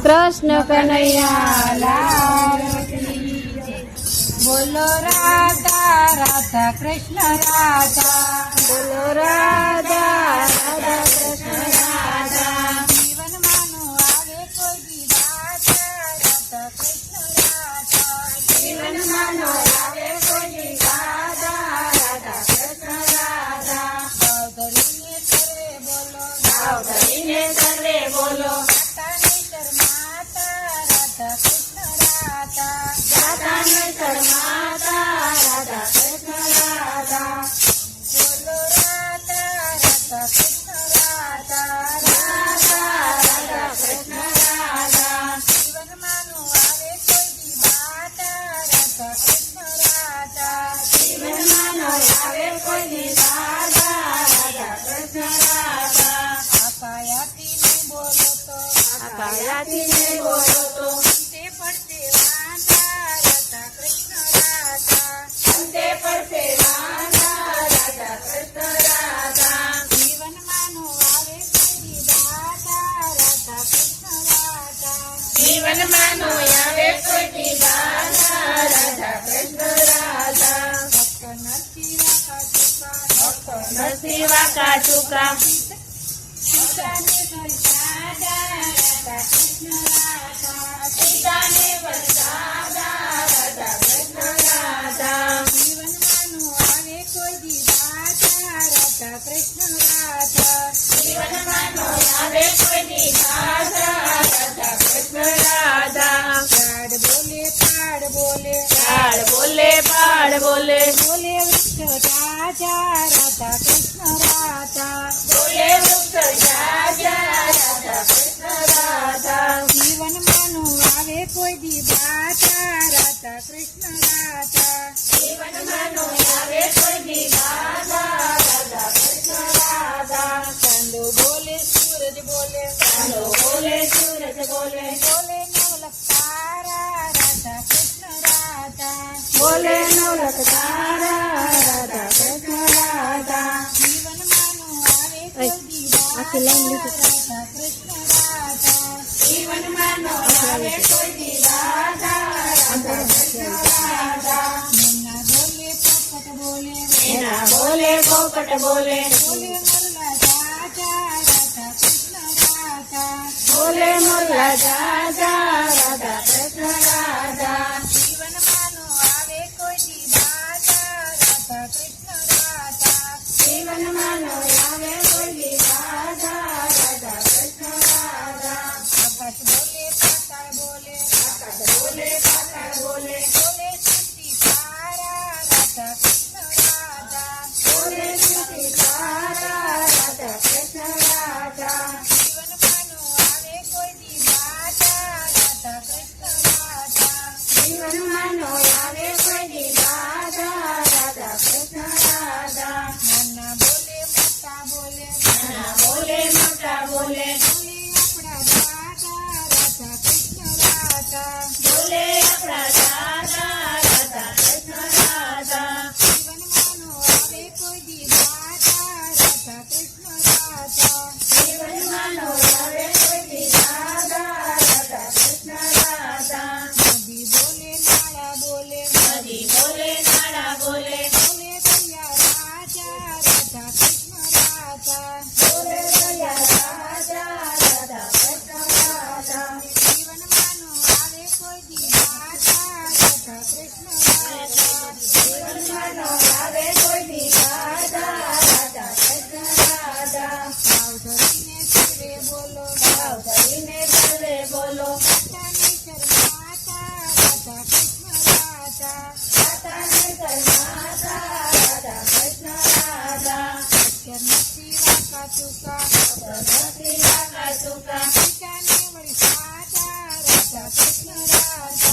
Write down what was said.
કૃષ્ણ કનૈયા લાલ બોલો રાધા રાધા કૃષ્ણ રાધા બોલો રાધા રાધા કૃષ્ણ રાધા જીવનમાં નો આવે કોઈ દી રાધા રાધા કૃષ્ણ રાધા જીવનમાં નો આવે કોઈ દી રાધા રાધા કૃષ્ણ રાધા ભાવ ધરીને સર્વે બોલો ભાવ ધરીને સર્વે બોલો માતાની શરમાતા રાધા કૃષ્ણ રાધા દાદાને શરમાતા રાધા કૃષ્ણ રાધા બોલો રાધા રાધા કૃષ્ણ રાધા રાધા રાધા કૃષ્ણ રાધા જીવનમાં નો આવે કોઈ દી રાધા રાધા કૃષ્ણ રાધા જીવનમાં નો આવે કોઈ દી રાધા રાધા કૃષ્ણ રાધા આપાયાથી બોલો તો આપાયાથી ને બોલો તો તે પડતે વાંધા રાધા કૃષ્ણ રાધા અંતે પડશે રાધા રાધા કૃષ્ણ રાધા જીવનમાં નો આવે કોઈ દી રાધા રાધા કૃષ્ણ રાધા જીવનમાં નો આવે કોઈ દી રાધા રાધા કૃષ્ણ રાધા ભક્ત નથી વાકા ચૂકા નથી વાકા ચૂકા સીતાને વરસાદા રાધા કૃષ્ણ રાધા સીતાને વરસાદા રાધા કૃષ્ણ રાધા જીવનમાં નો આવે કોઈ દી રાધા રાધા કૃષ્ણ રાધા જીવનમાં નો આવે કોઈ દી રાધા રાધા કૃષ્ણ રાધા પાડ બોલે પાડ બોલે પાડ બોલે પાડ બોલે બોલે વૃક્ષ રાજા રાધા કૃષ્ણ રાધા બોલે વૃક્ષ રાજા રાધા કૃષ્ણ રાધા જીવનમાં નો આવે કોઈ દી રાધા રાધા કૃષ્ણ રાધા જીવનમાં નો આવે કોઈ દી રાધા રાધા કૃષ્ણ રાધા ચાંદો બોલે સૂરજ બોલે ચાંદો બોલે સૂરજ બોલે બોલે નવલખ તારા રાધા કૃષ્ણ રાધા બોલે નવલખ તારા રાધા કૃષ્ણ રાધા જીવનમાં નો આવે કોઈ દી આખી લાઈન લીધી. રાધા કૃષ્ણ રાધા જીવનમાં નો આવે કોઈ દી રાધા રાધા કૃષ્ણ રાધા નૈના બોલે પોપટ બોલે એના બોલે પોપટ બોલે બોલે મોરલા રાજા રાધા કૃષ્ણ રાધા બોલે મોરલા રાજા રાધા કૃષ્ણ રાધા જીવનમાં નો આવે કોઈ દી રાધા રાધા કૃષ્ણ રાધા જીવનમાં નો આવે કોઈ દી રાધા રાધા કૃષ્ણ રાધા આકાશ બોલે પાતાળ બોલે આકાશ બોલે પાતાળ બોલે બોલે સૃષ્ટિ તારા રાધા કૃષ્ણ રાધા બોલે સૃષ્ટિ તારા રાધા કૃષ્ણ રાધા જીવનમાં નો આવે કોઈ દી રાધા રાધા કૃષ્ણ રાધા જીવનમાં નો આવે કોઈ દી રાધા રાધા કૃષ્ણ રાધા નાના બોલે મોટા બોલે નાના બોલે મોટા બોલે બોલે આપણા રાધા રાધા કૃષ્ણ રાધા બોલે આપણા રાધા રાધા કૃષ્ણ રાધા જીવનમાં નો આવે કોઈ દી રાધા રાધા કૃષ્ણ રાધા જીવનમાં નો આવે કોઈ દી રાધા રાધા કૃષ્ણ રાધા નદી બોલે નાળા બોલે નદી બોલે નાળા બોલે બોલે દરિયા રાજા રાધા કૃષ્ણ રાધા બોલે દયા રાજા રાધા કૃષ્ણ રાધા જીવનમાં નો આવે કોઈ દી રાધા રાધા કૃષ્ણ રાધા જીવનમાં નો આવે કોઈ દી રાધા રાધા કૃષ્ણ રાધા ભાવ ધરીને સર્વે બોલો ભાવ ધરીને સર્વે બોલો માતાની શરમાતા રાધા કૃષ્ણ રાધા માતાને શરમાતા રાધા કૃષ્ણ રાધા અક્ષર નથી વાકા ચૂકા નથી વાકા ચૂકા પિતાને વળી સાજા રાધા કૃષ્ણ રાધા